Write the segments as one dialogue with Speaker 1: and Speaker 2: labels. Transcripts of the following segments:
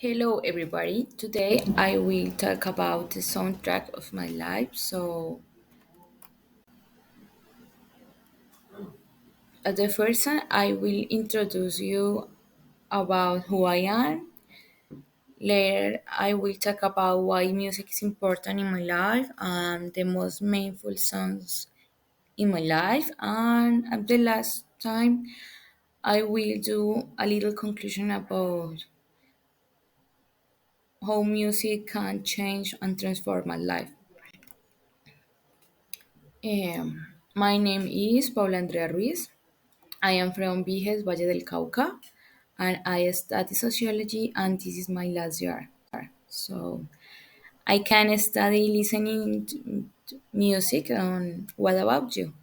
Speaker 1: Hello, everybody. Today I will talk about the soundtrack of my life. At the first time, I will introduce you about who I am. Later, I will talk about why music is important in my life and the most meaningful songs in my life. And at the last time, I will do a little conclusion about how music can change and transform my life. My name is Paula Andrea Ruiz. I am from Viges, Valle del Cauca, and I study sociology, and this is my last year. So I can study listening to music. And what about you?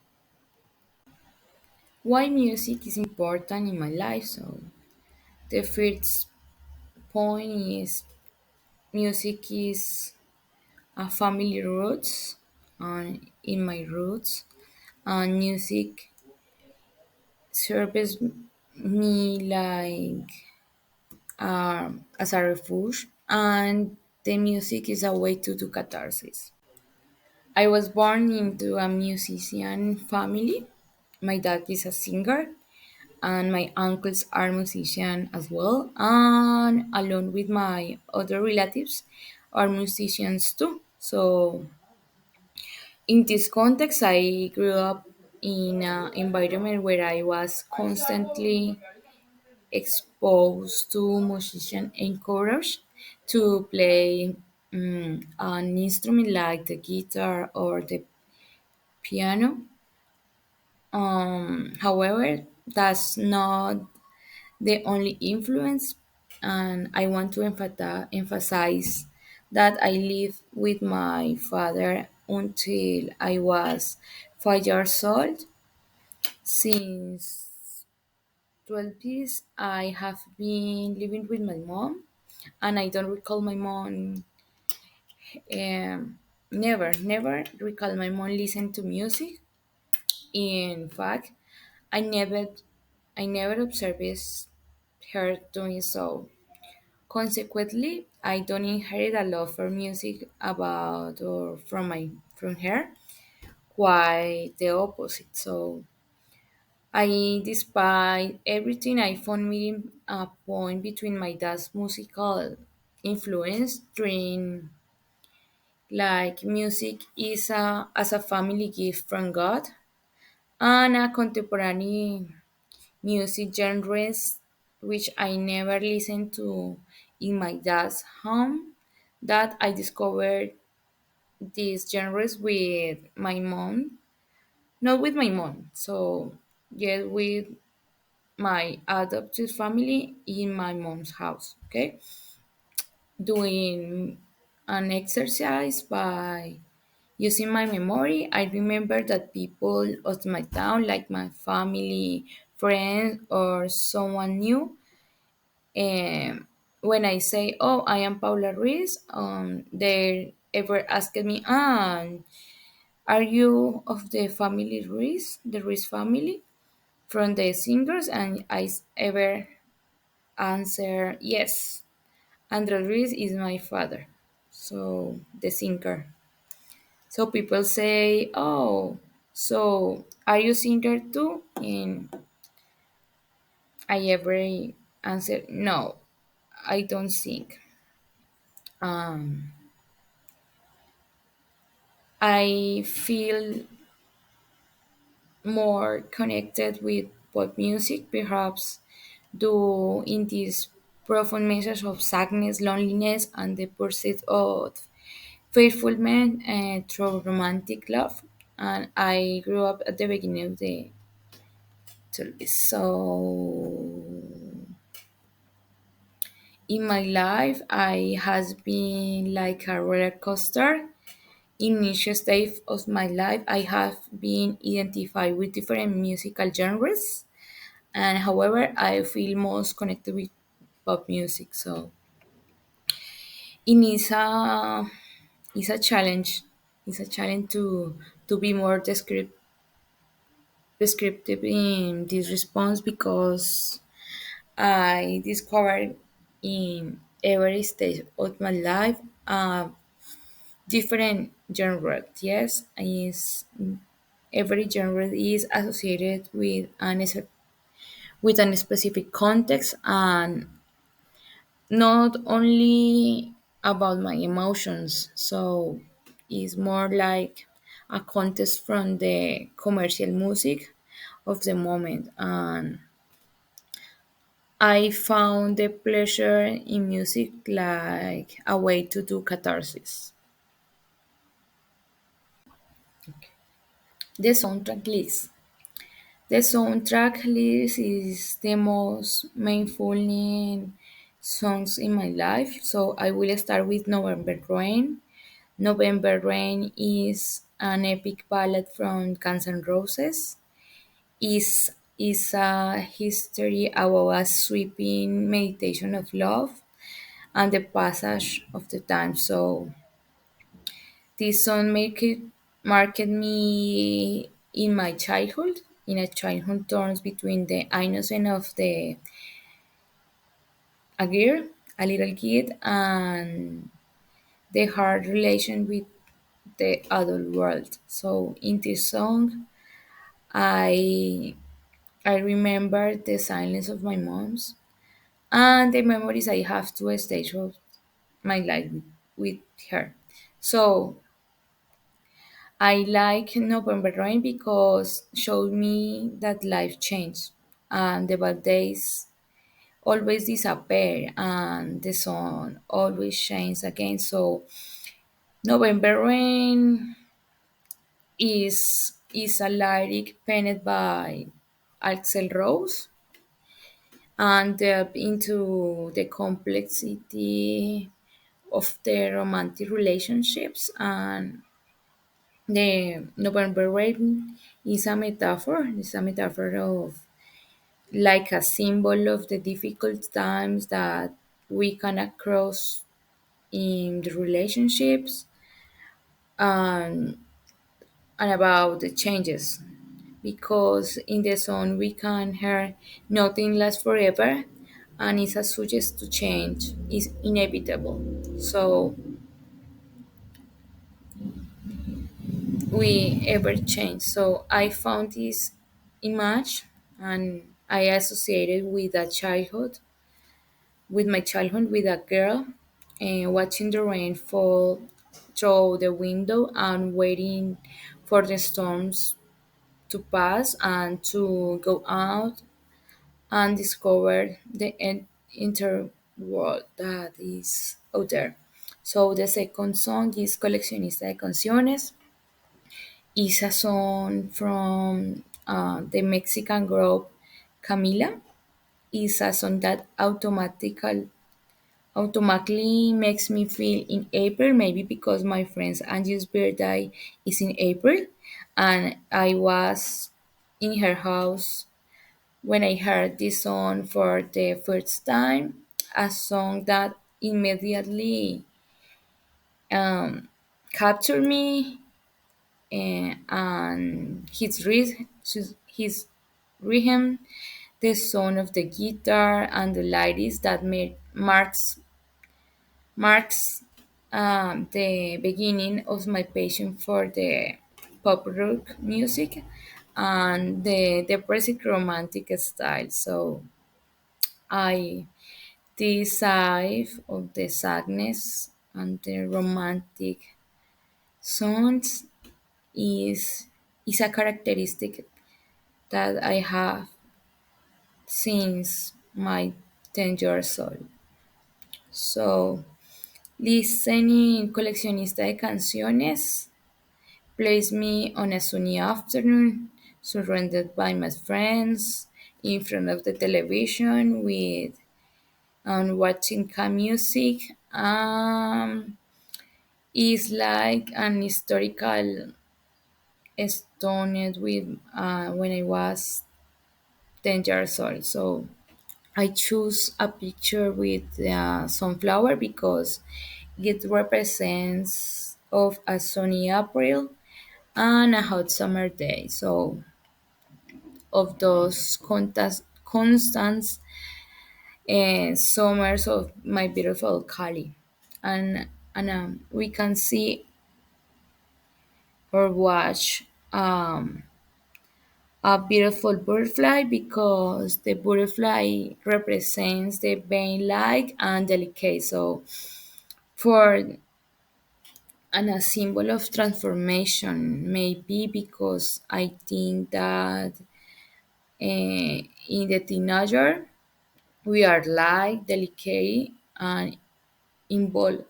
Speaker 1: Why music is important in my life? So the first point is music is a family roots, and in my roots, and music serves me like as a refuge, and the music is a way to do catharsis. I was born into a musician family. My dad is a singer, and my uncles are musicians as well, and along with my other relatives are musicians too. So in this context, I grew up in an environment where I was constantly exposed to musicians encouraged to play an instrument like the guitar or the piano. However, that's not the only influence, and I want to emphasize that I lived with my father until I was 5 years old. Since 12 years, I have been living with my mom, and I don't recall my mom. Never recall my mom listen to music. In fact, I never, I never observed her doing so. Consequently, I don't inherit a love for music about or from her. Quite the opposite. So despite everything, I found me a point between my dad's musical influence during like music is as a family gift from God, and a contemporary music genres which I never listened to in my dad's home, that I discovered these genres with my mom, not with my mom, so yes, with my adopted family in my mom's house. Okay, doing an exercise by using my memory. I remember that people of my town, like my family, friends, or someone new, when I say, "Oh, I am Paula Ruiz," they ever asked me, are you of the family Ruiz, the Ruiz family from the singers?" And ever answer, "Yes, Andres Ruiz is my father." So the singer. So people say, "Oh, so are you singer too?" And I ever answer, "No, I don't sing. Um, I feel more connected with pop music, perhaps due in this profound message of sadness, loneliness, and the pursuit of faithful men through romantic love." And I grew up at the beginning of the service. So in my life, I has been like a roller coaster. In each stage of my life, I have been identified with different musical genres, and however, I feel most connected with pop music. So it is a challenge. It's a challenge to be more descriptive in this response, because I discovered in every stage of my life. Different genre, yes, is every genre is associated with an specific context, and not only about my emotions. So it's more like a context from the commercial music of the moment, and I found the pleasure in music like a way to do catharsis. The soundtrack list. The soundtrack list is the most meaningful songs in my life. So I will start with November Rain. November Rain is an epic ballad from Guns N' Roses. Is a history about a sweeping meditation of love and the passage of the time. So this song marked me in my childhood, in a childhood turns between the innocence of a girl, a little kid, and the hard relation with the adult world. So in this song, I I remember the silence of my mom's and the memories I have to a stage of my life with her. So I like November Rain because showed me that life changed and the bad days always disappear and the sun always shines again. So November Rain is a lyric penned by Axel Rose and delve into the complexity of the romantic relationships, and the November Rain is a metaphor of like a symbol of the difficult times that we can across in the relationships, and about the changes, because in the song we can hear nothing lasts forever, and it's a suggest to change is inevitable. So we ever change. So I found this image and I associated with my childhood, with a girl and watching the rain fall through the window and waiting for the storms to pass and to go out and discover the inner world that is out there. So the second song is Coleccionista de Canciones. It's a song from the Mexican group Camila. It's a song that automatically makes me feel in April, maybe because my friend's Angie's birthday is in April, and I was in her house when I heard this song for the first time. A song that immediately um, captured me, and his rhythm, the sound of the guitar, and the lyrics that marks the beginning of my passion for the pop rock music and the depressive romantic style. So I this side of the sadness and the romantic songs is is a characteristic that I have since my 10 years old. So, listening Coleccionista de Canciones plays me on a sunny afternoon, surrounded by my friends, in front of the television with and watching car music. Is like an historical stoned with when I was 10 years old. So I choose a picture with sunflower because it represents of a sunny April and a hot summer day. So of those constant summers of my beautiful Cali, and we can see or watch a beautiful butterfly because the butterfly represents the vein like and delicate. So for and a symbol of transformation, maybe because I think that in the teenager we are like delicate and involved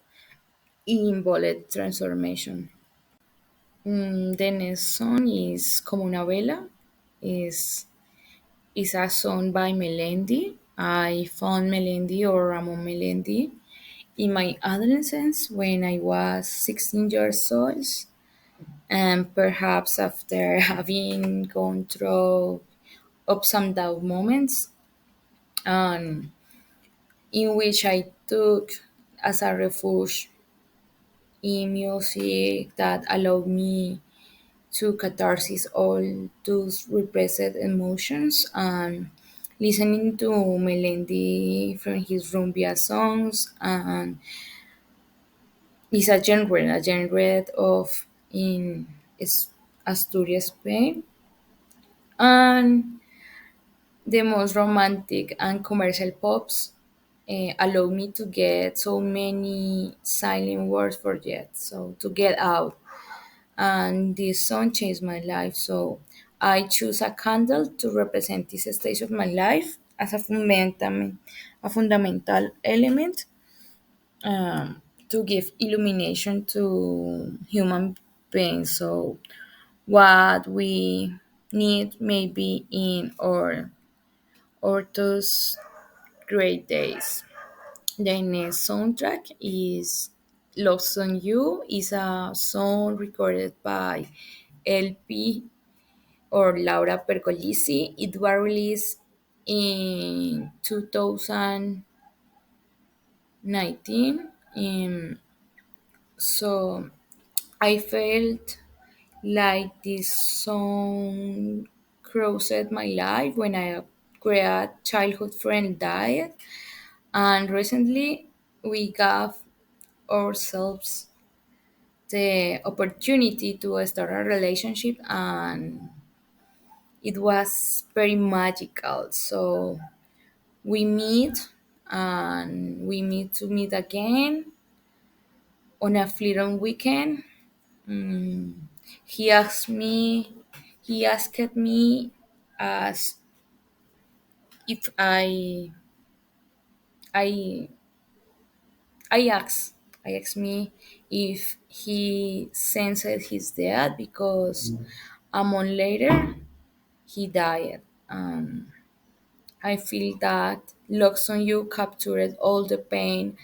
Speaker 1: involved transformation. The next song is Como una vela. Is is a song by Melendi. I found Melendi or Ramon Melendi in my adolescence when I was 16 years old, and perhaps after having gone through ups and down moments, and in which I took as a refuge in music that allowed me to catharsis all those repressed emotions, and listening to Melendi from his Rumbia songs, and it's a genre of in Asturias, Spain, and the most romantic and commercial pops allow me to get so many silent words for yet, so to get out. And this song changed my life. So I choose a candle to represent this stage of my life as a fundamental element, to give illumination to human beings. So what we need maybe in our those great days. The next soundtrack is Lost on You. Is a song recorded by LP or Laura Pergolisi. It was released in 2019. So I felt like this song crossed my life when a great childhood friend died, and recently we gave ourselves the opportunity to start a relationship, and it was very magical. So we meet to meet again on a fleeting weekend. Mm, he asked me, he asked me as if I, I asked me if he sensed his death because a month later he died. I feel that Locks on You captured all the pain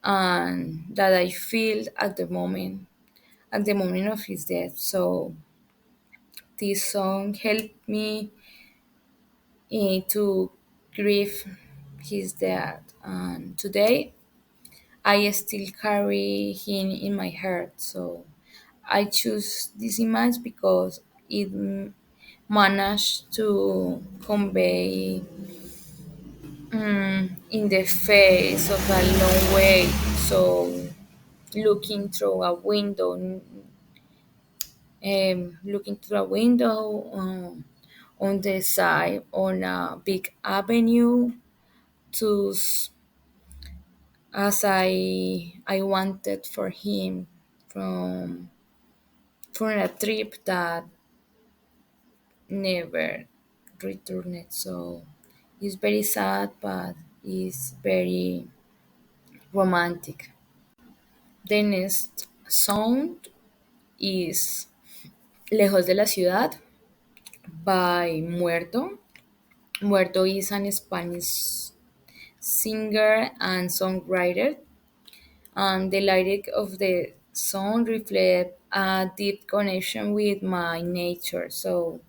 Speaker 1: and that I feel at the moment of his death. So this song helped me to grieve his death, and today I still carry him in my heart. So I choose this image because it managed to convey in the face of a long way. So looking through a window, looking through a window on the side on a big avenue to as I wanted for him from from a trip that never returned. So it's very sad, but it's very romantic. The next song is Lejos de la Ciudad by Muerto. Muerto is an Spanish singer and songwriter, and the lyric of the song reflect a deep connection with my nature. So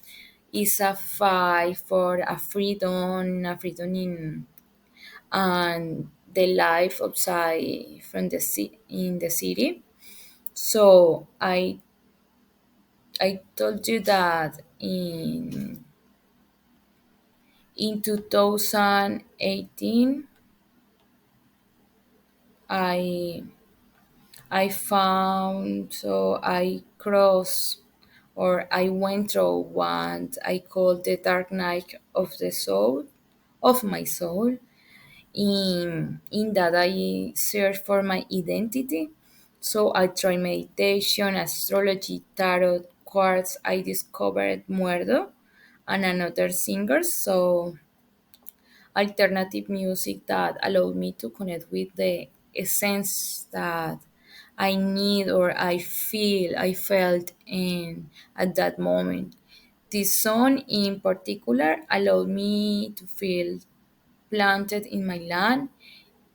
Speaker 1: it's a fight for a freedom in and the life outside from in the city. So I told you that in 2018 I I found, so I crossed, or I went through what I call the dark night of the soul, of my soul. In that I search for my identity. So I tried meditation, astrology, tarot, quartz. I discovered Muerto and another singers. So alternative music that allowed me to connect with the essence that I need, or I felt in at that moment. This song in particular allowed me to feel planted in my land,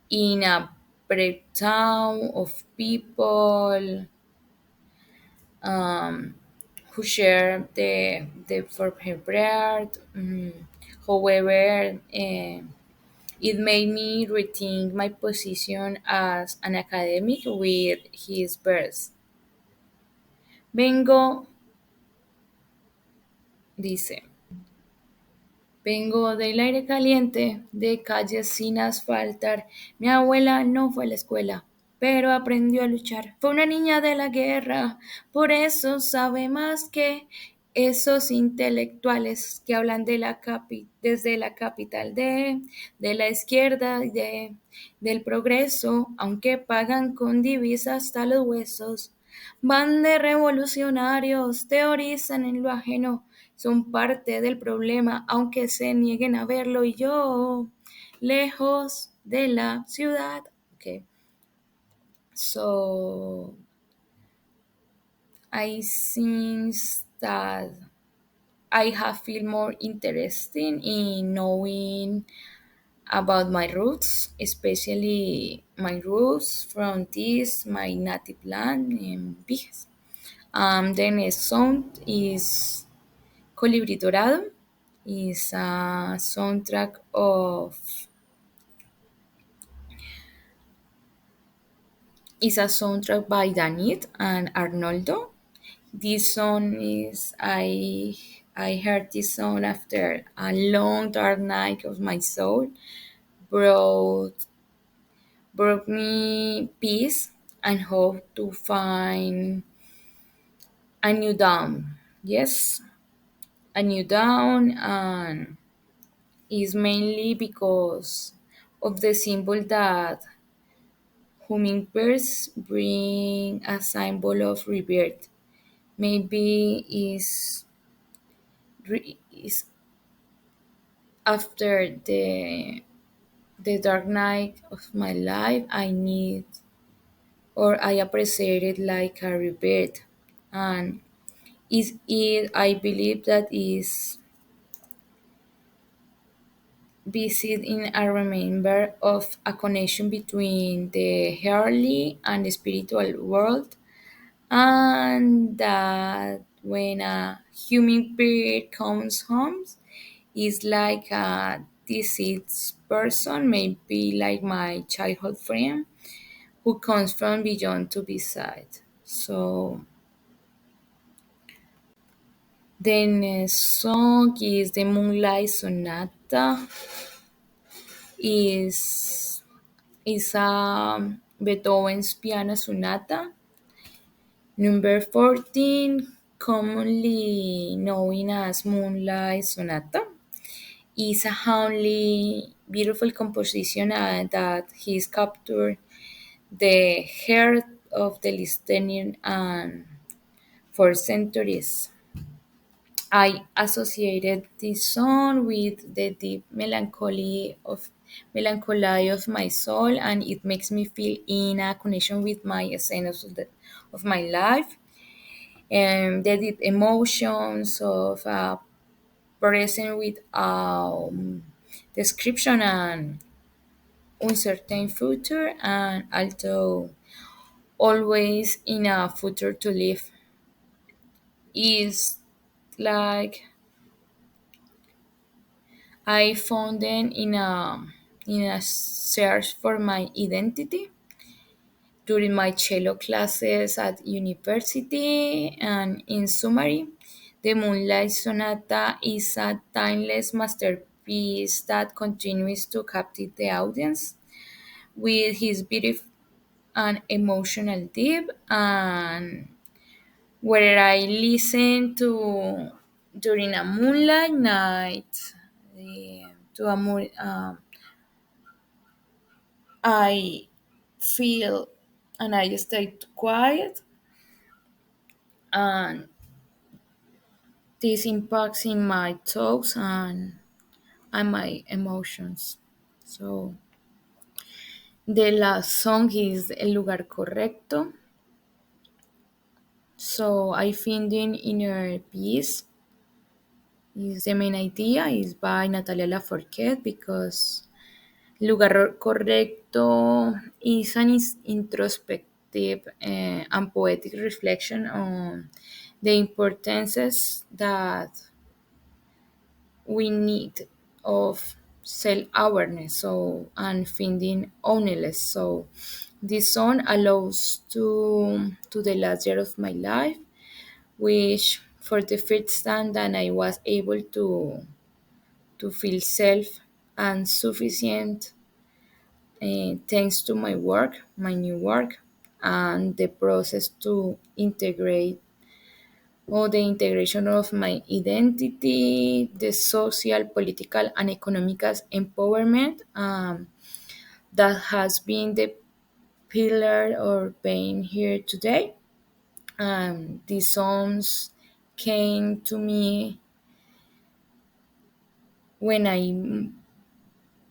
Speaker 1: in a breakdown of people um, who share the for her bread. However, it made me rethink my position as an academic with his verse. Vengo, dice. Vengo del aire caliente, de calles sin asfaltar. Mi abuela no fue a la escuela, pero aprendió a luchar. Fue una niña de la guerra, por eso sabe más que esos intelectuales que hablan de desde la capital de la izquierda y del progreso, aunque pagan con divisas hasta los huesos. Van de revolucionarios, teorizan en lo ajeno, son parte del problema, aunque se nieguen a verlo. Y yo, lejos de la ciudad. Okay, so I think that I have feel more interesting in knowing about my roots, especially my roots from this my native land in Vijas. The next song is Colibrí Dorado. Is a soundtrack of is a soundtrack by Danit and Arnoldo. This song is I heard this song after a long dark night of my soul, brought brought me peace and hope to find a new dawn. Yes, a new dawn, and is mainly because of the symbol that hummingbirds bring, a symbol of rebirth. Maybe is after the dark night of my life, I need, or I appreciate it like a rebirth, and is it I believe that is visit in a remember of a connection between the earthly and the spiritual world, and that when a human being comes home is like a deceased person, maybe like my childhood friend who comes from beyond to beside. So the next song is the Moonlight Sonata. Is Beethoven's Piano Sonata, number 14, commonly known as Moonlight Sonata. Is a only beautiful composition that he's captured the heart of the listener, and for centuries I associated this song with the deep melancholy of my soul, and it makes me feel in a connection with my essence of my life, and the deep emotions of a person with description and uncertain future, and also always in a future to live. Is like I found them in a search for my identity during my cello classes at university, and in summary, the Moonlight Sonata is a timeless masterpiece that continues to captivate the audience with his and emotional deep, and where I listen to during a moonlight night, to a I feel and I stay quiet, and this impacts in my thoughts and my emotions. So the last song is El Lugar Correcto. So I find in inner peace is the main idea is by Natalia Lafourcade because Lugar Correcto is an introspective and poetic reflection on the importances that we need of self-awareness and finding honest. So this song allows to the last year of my life, which for the first time that I was able to feel self and sufficient, thanks to my work, my new work, and the process to integrate or the integration of my identity, the social, political, and economic empowerment, that has been the pillar or being here today. These songs came to me when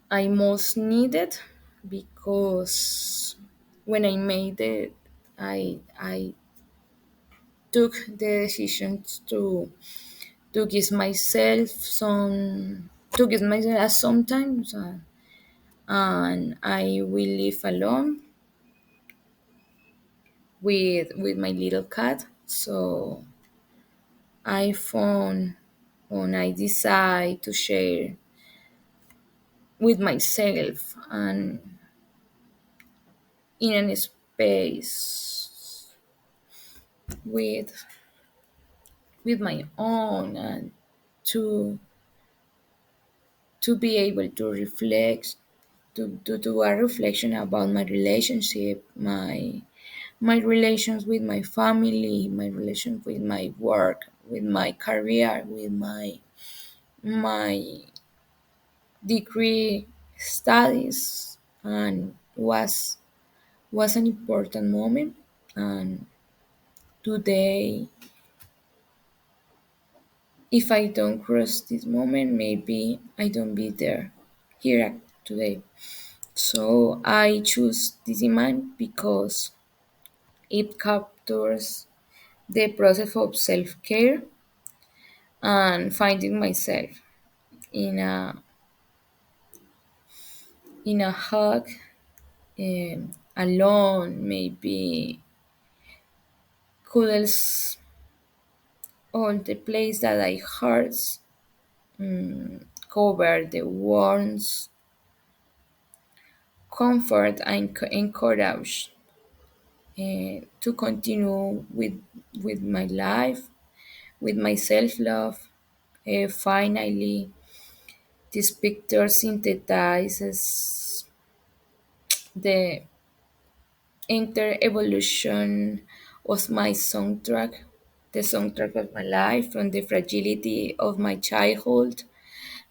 Speaker 1: I most needed, because when I made it, I took the decision to give myself sometimes, and I will live alone with my little cat. So I found when I decide to share with myself and in a space with with my own, and to to be able to reflect, to do a reflection about my relationship, my relations with my family, my relations with my work, with my career, with my degree studies, and was an important moment. And today, if I don't cross this moment, maybe I don't be there here today. So I choose this in mind because it captures the process of self-care and finding myself in a hug, alone, maybe cuddles all the place that I hurts, cover the wounds, comfort and encourage to continue with my life, with my self-love. Finally, this picture synthesizes the entire evolution of my soundtrack, the soundtrack of my life, from the fragility of my childhood,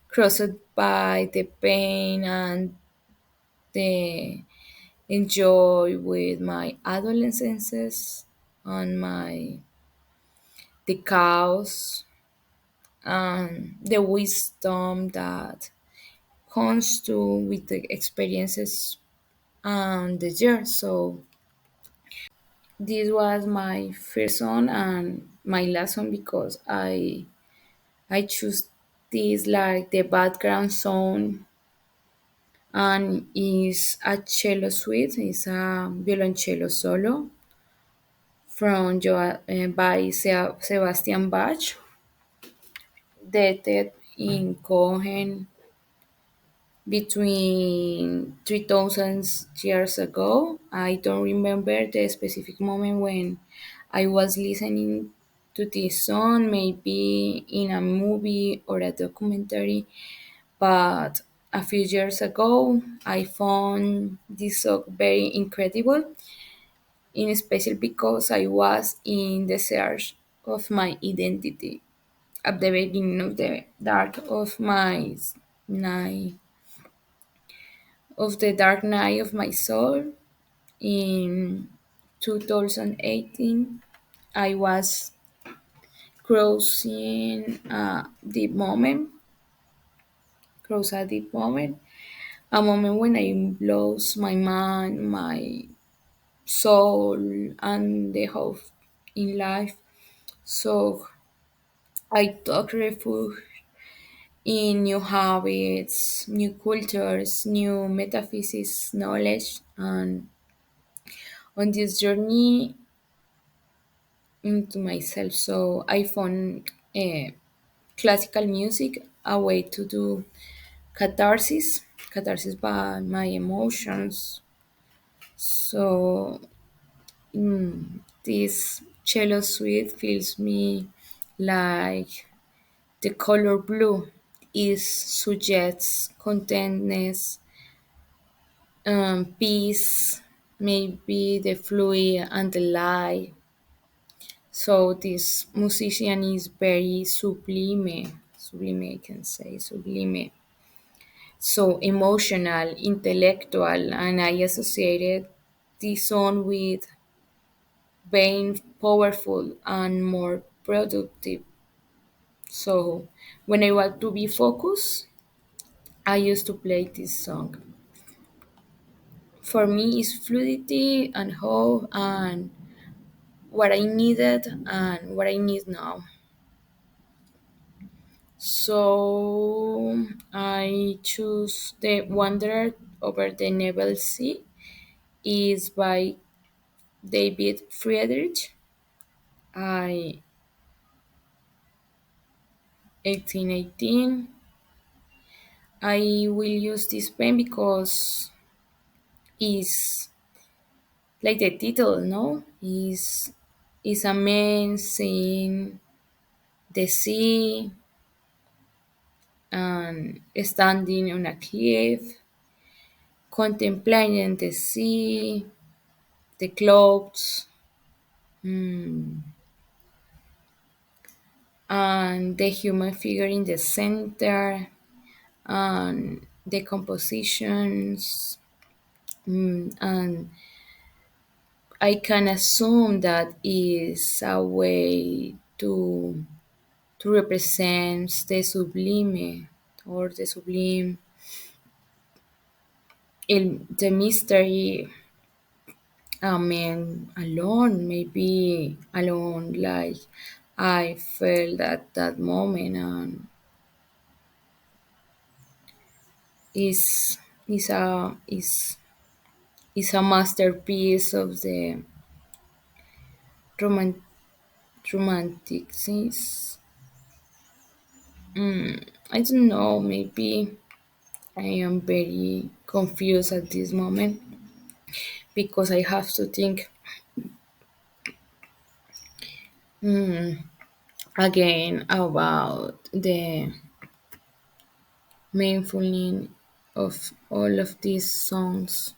Speaker 1: crossed by the pain and the enjoy with my adolescences, and the chaos and the wisdom that comes to with the experiences and the years. So this was my first song and my last song because I choose this like the background song, and is a cello suite, is a violoncello solo from by Sebastian Bach, dated in Cohen between 3000 years ago. I don't remember the specific moment when I was listening to this song, maybe in a movie or a documentary, but a few years ago, I found this song very incredible, in special because I was in the search of my identity at the beginning of the night of the dark night of my soul in 2018. I was crossing cross a deep moment, a moment when I lost my mind, my soul, and the hope in life. So I took refuge in new habits, new cultures, new metaphysics knowledge, and on this journey into myself. So I found classical music a way to do catharsis by my emotions. So this cello suite feels me like the color blue is suggests contentness, peace, maybe the fluid and the light. So this musician is very sublime I can say sublime. So emotional, intellectual, and I associated this song with being powerful and more productive. So when I want to be focused, I used to play this song. For me, it's fluidity and hope and what I needed and what I need now. So I choose The Wanderer over the Nebel Sea is by David Friedrich. I 1818. I will use this pen because is like the title, no? Is a man seeing the sea and standing on a cliff, contemplating the sea, the clouds, and the human figure in the center, and the compositions, and I can assume that is a way to represent the sublime or the sublime, the mystery. I mean, alone, maybe alone, like I felt at that moment, and is is a is a masterpiece of the roman, romanticism. I don't know, maybe I am very confused at this moment because I have to think again about the meaningfulness of all of these songs,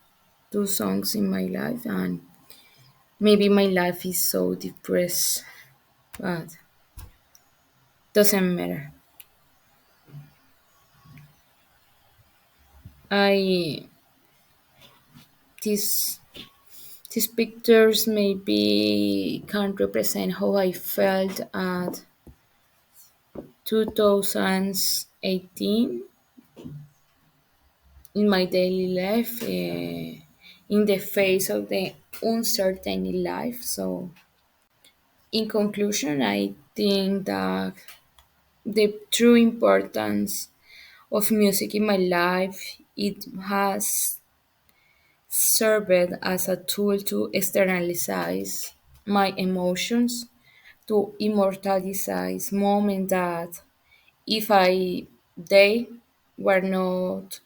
Speaker 1: two songs in my life, and maybe my life is so depressed, but doesn't matter. I these these pictures maybe can represent how I felt at 2018 in my daily life, in the face of the uncertainty life. So, in conclusion, I think that the true importance of music in my life, it has served as a tool to externalize my emotions, to immortalize moments that if I they were not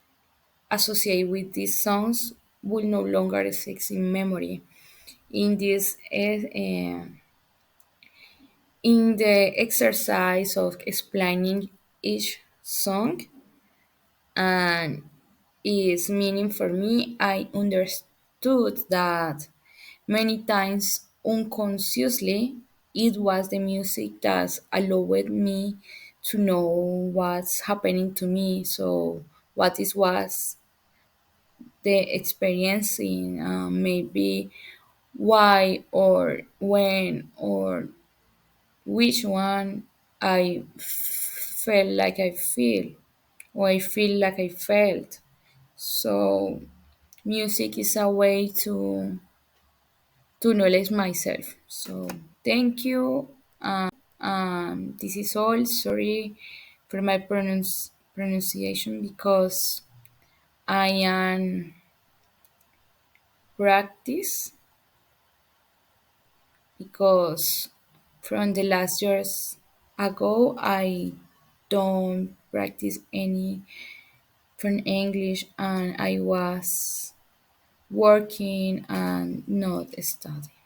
Speaker 1: associated with these songs will no longer exist in memory. In this in the exercise of explaining each song, and its meaning for me, I understood that many times unconsciously it was the music that allowed me to know what's happening to me. So what is was the experiencing, maybe why or when or which one I felt like I feel or I feel like I felt. So music is a way to knowledge myself. So thank you. This is all. Sorry for my pronunciation because I am practice because from the last years ago I don't practice any from English and I was working and not studying.